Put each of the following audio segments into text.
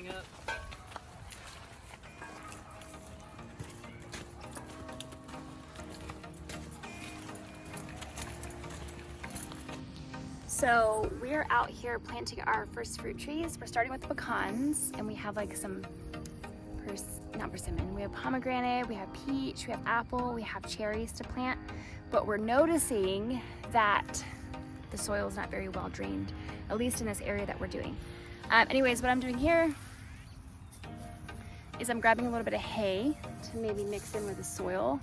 coming up. So we're out here planting our first fruit trees. We're starting with pecans, and we have like some, not persimmon, we have pomegranate, we have peach, we have apple, we have cherries to plant. But we're noticing that the soil is not very well drained, at least in this area that we're doing. Anyways, what I'm doing here is I'm grabbing a little bit of hay to maybe mix in with the soil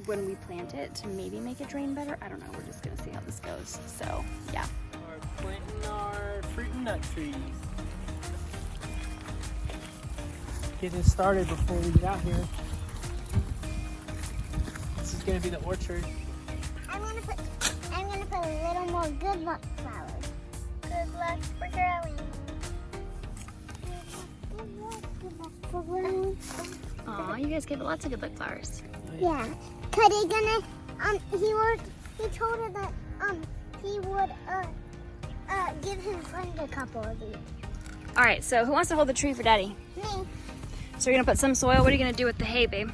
when we plant it to maybe make it drain better. I don't know, we're just gonna see how this goes. So yeah. We're planting our fruit and nut trees. Getting started before we get out here. This is gonna be the orchard. I'm gonna put a little more good luck flowers. Good luck for growing. Good luck for growing. Aw, you guys gave it lots of good luck flowers. Yeah. Cause he gonna he told her that he would give his friend a couple of these. All right, so who wants to hold the tree for Daddy? Me. So you're gonna put some soil. What are you gonna do with the hay, babe?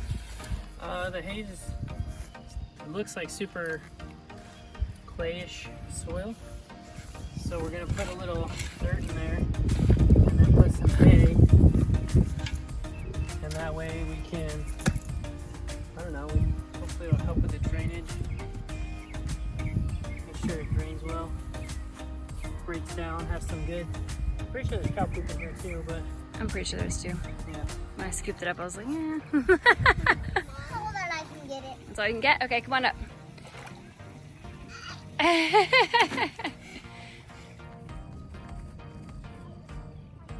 The hay just looks like super clayish soil. So we're gonna put a little dirt in there and then put some hay. And that way we can, I don't know, hopefully it'll help with the drainage. Make sure it drains well. Breaks down, have some good. Pretty sure there's cow poop in here too, but I'm pretty sure there's two. yeah. When I scooped it up, I was like, yeah. Hold on, I can get it. That's all you can get? Okay, come on up.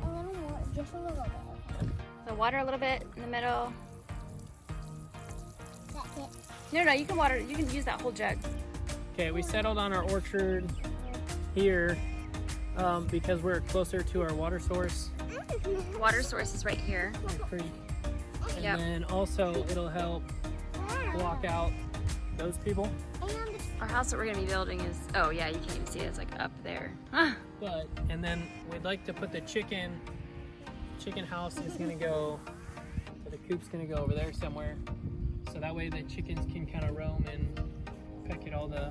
A little more, just a little bit. So water a little bit in the middle. That's it. No, you can water, you can use that whole jug. Okay, we settled on our orchard here because we're closer to our water source, Water source is right here. the creek. And Yep. then also it'll help block out those people. And Our house that we're gonna be building is, oh yeah, you can't even see it, it's like up there. But, and then we'd like to put the chicken house is gonna go, or the coop's gonna go over there somewhere. So that way the chickens can kind of roam and peck at all the,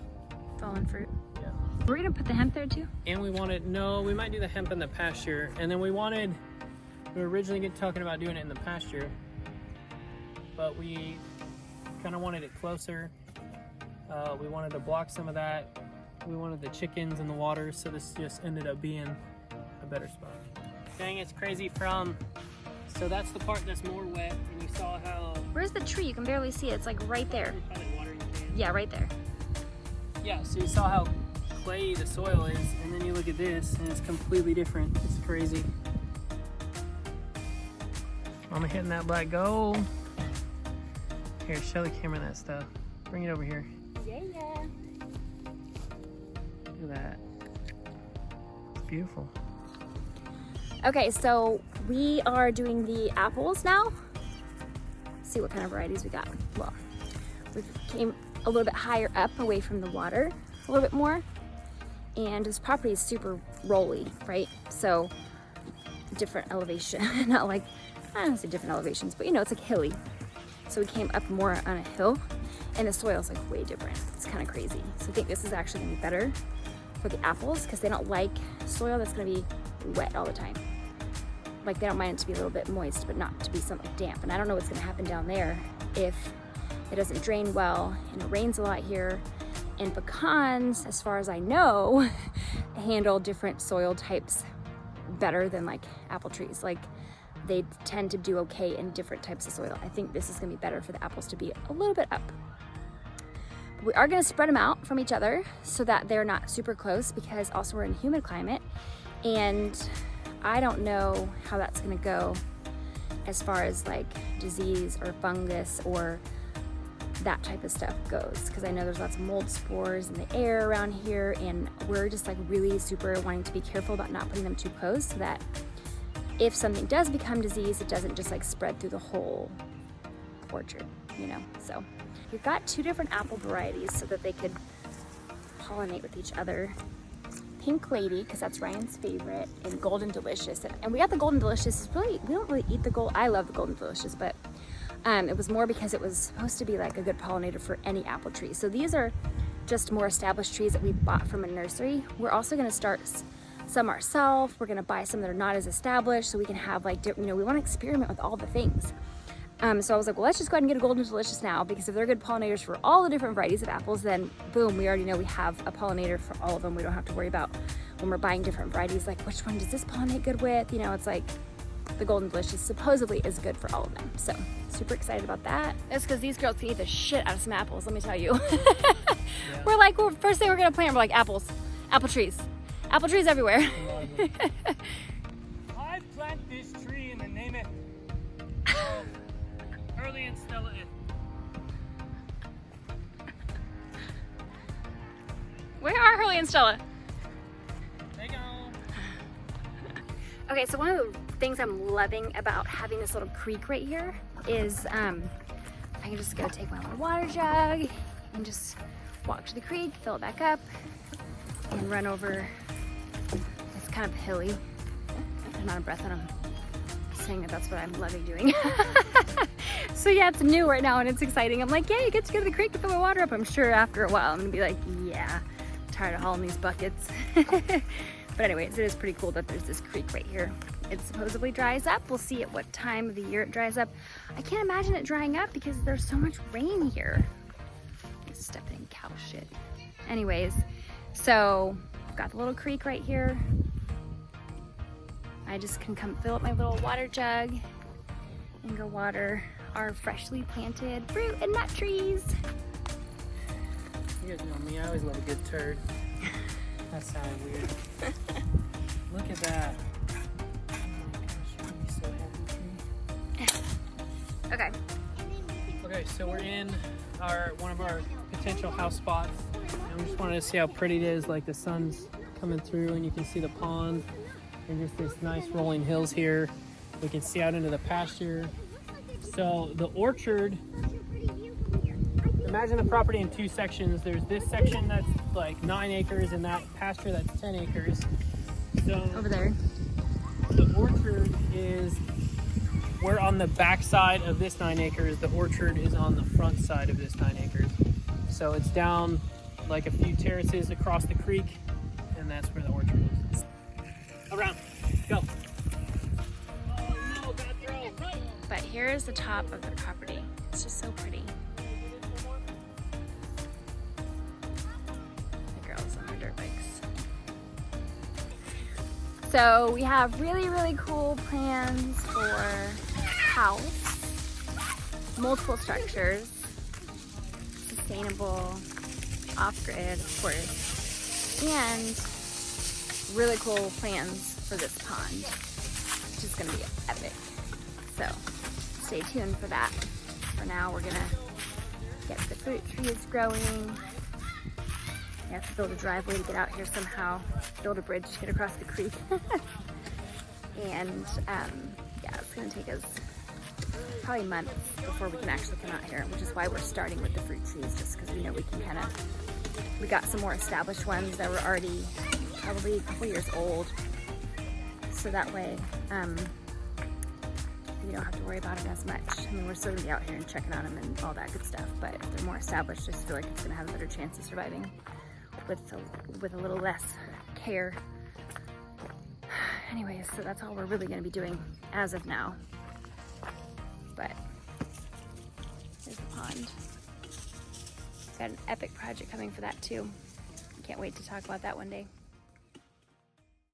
Fallen fruit. yeah. We're gonna put the hemp there too? And we wanted, no, we might do the hemp in the pasture. And then we were originally talking about doing it in the pasture, but we kind of wanted it closer. We wanted to block some of that. We wanted the chickens in the water, so this just ended up being a better spot. Dang, it's crazy so that's the part that's more wet, and you saw how... Where's the tree? You can barely see it. It's like right there. You're probably watering your hand. Yeah, right there. Yeah, so you saw how clayey the soil is, and then you look at this, and it's completely different. It's crazy. Mama hitting that black gold. Here, show the camera that stuff. Bring it over here. Yeah. Look at that. It's beautiful. Okay, so we are doing the apples now. Let's see what kind of varieties we got. Well, we came a little bit higher up away from the water, a little bit more. And this property is super rolly, right? So different elevation, not like, I don't say different elevations, but you know, it's like hilly. So we came up more on a hill and the soil is like way different. It's kind of crazy. So I think this is actually gonna be better for the apples because they don't like soil that's gonna be wet all the time. Like they don't mind it to be a little bit moist, but not to be something damp. And I don't know what's gonna happen down there if it doesn't drain well and it rains a lot here. And pecans, as far as I know, handle different soil types better than like apple trees. Like they tend to do okay in different types of soil. I think this is gonna be better for the apples to be a little bit up. We are gonna spread them out from each other so that they're not super close because also we're in a humid climate and I don't know how that's gonna go as far as like disease or fungus or that type of stuff goes because I know there's lots of mold spores in the air around here and we're just like really super wanting to be careful about not putting them too close so that if something does become disease, it doesn't just like spread through the whole orchard, you know? So we've got two different apple varieties so that they could pollinate with each other. Pink Lady, because that's Ryan's favorite, and Golden Delicious. And we got the Golden Delicious. It's really, we don't really eat the gold. I love the Golden Delicious, but it was more because it was supposed to be like a good pollinator for any apple tree. So these are just more established trees that we bought from a nursery. We're also going to start some ourselves. We're going to buy some that are not as established so we can have like, you know, we want to experiment with all the things. So I was like, well, let's just go ahead and get a Golden Delicious now, because if they're good pollinators for all the different varieties of apples, then boom, we already know we have a pollinator for all of them. We don't have to worry about when we're buying different varieties, like which one does this pollinate good with? You know, it's like the Golden Delicious supposedly is good for all of them. So super excited about that. That's because these girls can eat the shit out of some apples, let me tell you. Yeah. We're like, well, first thing we're gonna plant, we're like apples, apple trees everywhere. I plant this tree and then name it Hurley and Stella. Where are Hurley and Stella? They go. Okay, so one of the things I'm loving about having this little creek right here is I can just go take my little water jug and just walk to the creek, fill it back up, and run over. It's kind of hilly. I'm out of breath and I'm saying that that's what I'm loving doing. So yeah, it's new right now and it's exciting. I'm like, yeah, you get to go to the creek to fill my water up. I'm sure after a while I'm gonna be like, yeah, tired of hauling these buckets. But anyways, it is pretty cool that there's this creek right here. It supposedly dries up. We'll see at what time of the year it dries up. I can't imagine it drying up because there's so much rain here. I'm stepping in cow shit. Anyways, so I've got the little creek right here. I just can come fill up my little water jug and go water our freshly planted fruit and nut trees. You guys know me, I always love a good turd. That sounded weird. Look at that. Oh my gosh, you're so happy. Okay. Okay, so we're in one of our potential house spots, and we just wanted to see how pretty it is. Like the sun's coming through, and you can see the pond, and just this nice rolling hills here. We can see out into the pasture. So the orchard. Imagine the property in two sections. There's this section that's like 9 acres, and that pasture that's 10 acres. So Over there. the orchard is, we're on the back side of this 9 acres. The orchard is on the front side of this 9 acres. So it's down like a few terraces across the creek, and that's where the orchard is. Around, go. Oh no, gotta throw, run. But here is the top of the property. It's just so pretty. The girls on their dirt bikes. So we have really, really cool plans for house, multiple structures, sustainable, off-grid, of course, and really cool plans for this pond, which is gonna be epic. So stay tuned for that. For now, we're gonna get the fruit trees growing. We have to build a driveway to get out here somehow, build a bridge to get across the creek. And yeah, it's gonna take us probably months before we can actually come out here, which is why we're starting with the fruit trees, just because we know we can we got some more established ones that were already probably a couple years old. So that way, we don't have to worry about it as much. I mean, we're still gonna be out here and checking on them and all that good stuff, but if they're more established, I just feel like it's gonna have a better chance of surviving with a little less care. Anyways, so that's all we're really gonna be doing as of now. But there's the pond. Got an epic project coming for that too. Can't wait to talk about that one day.